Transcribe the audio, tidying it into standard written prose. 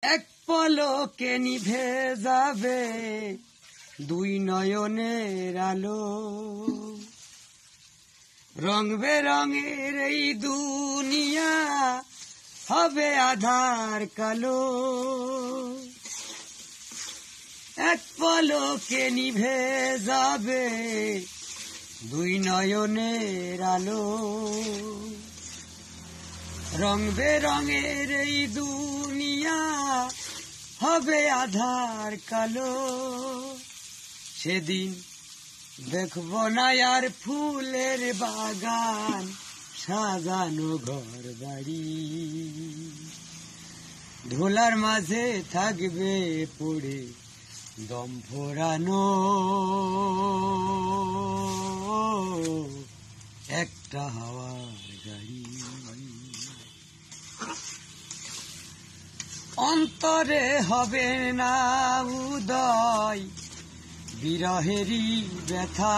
এক পলকে নিভে যাবে দুই নয়নের আলো, রং বেরঙের এই দুনিয়া হবে আধার কালো। এক পলকে নিভে যাবে দুই নয়নের আলো, রং বেরঙের এই দুনিয়া হবে আধার কালো। সেদিন দেখব না আর ফুলের বাগান সাজানো ঘর বাড়ি, ধুলার মাঝে থাকবে পড়ে দম ফোরানো একটা হাওয়ার গাড়ি। অন্তরে হবে না উদয় বিরহেরই ব্যথা,